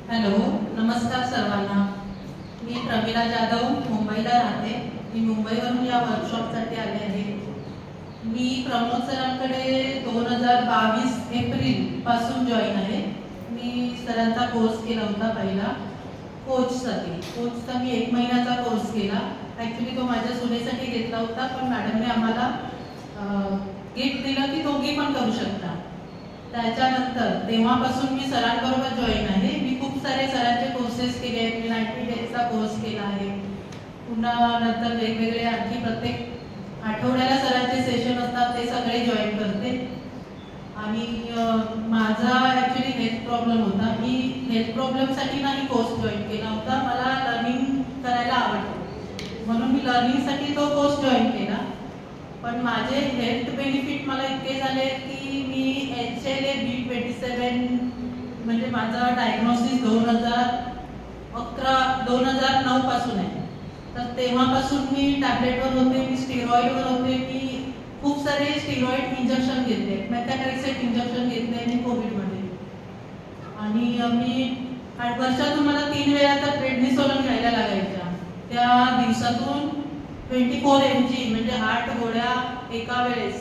Hello, नमस्कार सर्वांना. मी प्रमिला जाधव, मुंबईला राहते. मी मुंबईवरून या वर्कशॉपसाठी आले आहे. मी प्रमोद सरांकडे 2022 एप्रिल पासून जॉईन आहे. मी सरांचा कोर्स केला होता पहिला कोचसाठी. कोचचा मी 1 महिन्याचा कोर्स केला. ॲक्च्युली तो माझ्या सुनेसाठी घेतला होता, पण मॅडमने आम्हाला गिफ्ट दिलं की दोघी पण करू शकता. त्याच्यानंतर तेव्हापासून मी सरांबरोबर जॉईन आहे. मी खूप सारे सरांचे कोर्सेस केले आहेत. मी 90 डेजचा कोर्स केला आहे. पुन्हा नंतर वेगवेगळे आणखी प्रत्येक आठवड्याला सरांचे सेशन असतात, ते सगळे जॉईन करते. आणि माझा ॲक्च्युली हेल्थ प्रॉब्लेम होता. मी हेल्थ प्रॉब्लेमसाठी नाही कोर्स जॉईन केला होता. मला लर्निंग करायला आवडतं, म्हणून मी लर्निंगसाठी तो कोर्स जॉईन केला. पण माझे हेल्थ बेनिफिट मला इतके झाले की मी HLA B27 म्हणजे माझा डायग्नोसिस 2009 पासून आहे. तर तेव्हापासून मी टॅबलेटवर होते, मी स्टिरॉइडवर होते. मी खूप सारे स्टिरॉइड इंजेक्शन घेतले, मेथॅट्रेक्सेट इंजेक्शन घेतले मी कोविडमध्ये. आणि मी वर्षातून मला 3 वेळा तर प्रेडनिसोलन घ्यायला लागायच्या. त्या दिवसातून 24 mg म्हणजे 8 गोळ्या एका वेळेस,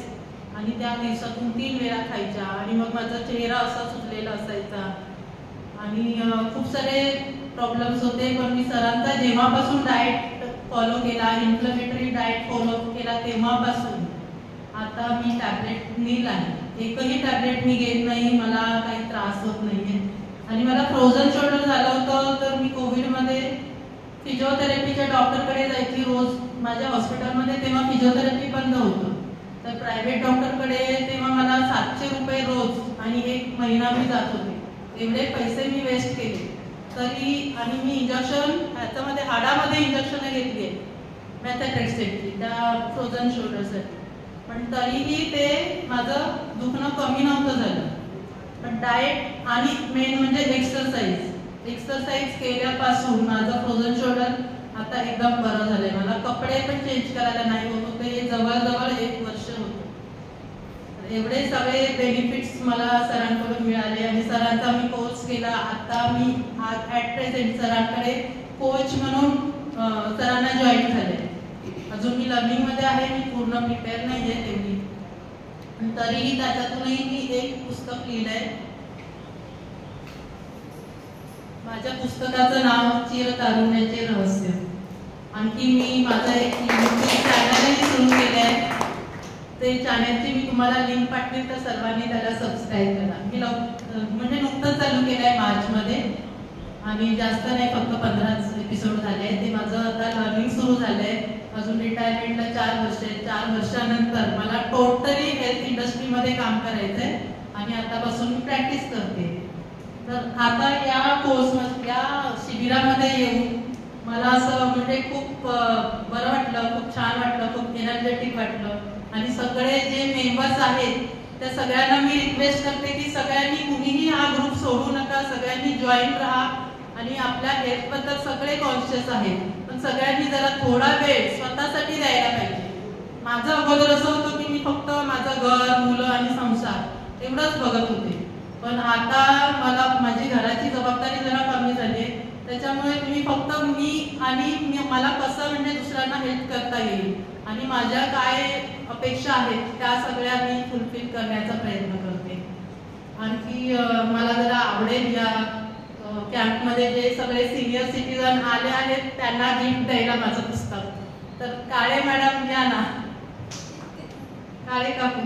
आणि त्या दिवसातून 3 वेळा खायच्या. आणि मग माझा चेहरा असा सुजलेला असायचा आणि खूप सारे प्रॉब्लेम्स होते. पण मी सरांचा जेव्हापासून डाएट फॉलो केला, इन्फ्लेमेटरी डाएट फॉलो केला, तेव्हापासून आता मी टॅबलेट नील आहे. एकही टॅबलेट मी घेत नाही, मला काही त्रास होत नाहीये. आणि मला फ्रोझन शोल्डर झालं होतं, तर मी कोविडमध्ये फिजिओथेरपीच्या डॉक्टरकडे जायची रोज. माझ्या हॉस्पिटलमध्ये तेव्हा फिजिओथेरपी बंद होतं, तर प्रायव्हेट डॉक्टरकडे तेव्हा मला 700 रुपये रोज आणि 1 महिना मी जात होते. एवढे पैसे मी वेस्ट केले तरी. आणि मी इंजेक्शन ह्याच्यामध्ये हाडामध्ये इंजेक्शन घेतली आहे मेथॅट्रेक्सेटची त्या फ्रोझन शोल्डरसाठी, पण तरीही ते माझं दुखणं कमी नव्हतं झालं. पण डाएट आणि मेन म्हणजे एक्सरसाइज केल्यापासून माझं फ्रोझन शोल्डर आता एकदम बरं झालंय. मला कपडे पण चेंज करायला नाही होत होते. जवळजवळ 1 वर्ष होतं. एवढे सगळे बेनिफिट्स मला सरांकडून मिळाले आणि सरांचा मी कोर्स केला. आता मी ॲट प्रेझेंट सरांकडे कोच म्हणून सरांना जॉईन झाले. अजून मी लर्निंगमध्ये आहे, मी पूर्ण प्रिपेअर नाही आहे तेवढी, पण तरीही त्याच्यातूनही मी एक पुस्तक लिहिलं आहे. माझ्या पुस्तकाचं नाव चिरतारुण्याचे रहस्य. आणखी मी माझं एक यूट्यूब चॅनलही सुरू केलं आहे. ते चॅनलची मी तुम्हाला लिंक पाठवेल, तर सर्वांनी त्याला सबस्क्राईब करा. मी म्हणजे नुकतंच चालू केलं आहे मार्चमध्ये, आणि जास्त नाही, फक्त 15 एपिसोड झाले आहेत. ते माझं आता लर्निंग सुरू झालं आहे. अजून रिटायरमेंटला 4 वर्ष आहे. 4 वर्षानंतर मला टोटली हेल्थ इंडस्ट्रीमध्ये काम करायचं आहे आणि आतापासून मी प्रॅक्टिस करते. तर आता या कोर्समध्ये, या शिबिरामध्ये येऊन मला असं म्हणजे खूप बरं वाटलं, खूप छान वाटलं, खूप एनर्जेटिक वाटलं. आणि सगळे जे मेंबर्स आहेत त्या सगळ्यांना मी रिक्वेस्ट करते की सगळ्यांनी, कुणीही हा ग्रुप सोडू नका, सगळ्यांनी जॉईन राहा. आणि आपल्या हेल्थबद्दल सगळे कॉन्शियस आहेत, पण सगळ्यांनी जरा थोडा वेळ स्वतःसाठी द्यायला पाहिजे. माझं अगोदर असं होतं की मी फक्त माझं घर, मुलं आणि संसार एवढंच बघत होते, पण आता मला माझी घराची जबाबदारी जरा कमी झाली आहे. त्याच्यामुळे तुम्ही फक्त मी आणि मला कसं म्हणजे दुसऱ्यांना हेल्प करता येईल आणि माझ्या काय अपेक्षा आहेत त्या सगळ्या मी फुलफिल करण्याचा प्रयत्न करते. आणखी मला जरा आवडेल या कॅम्पमध्ये जे सगळे सिनियर सिटीजन आले आहेत त्यांना गिफ्ट द्यायला माझं पुस्तक. तर काळे मॅडम या ना, काळे काकू.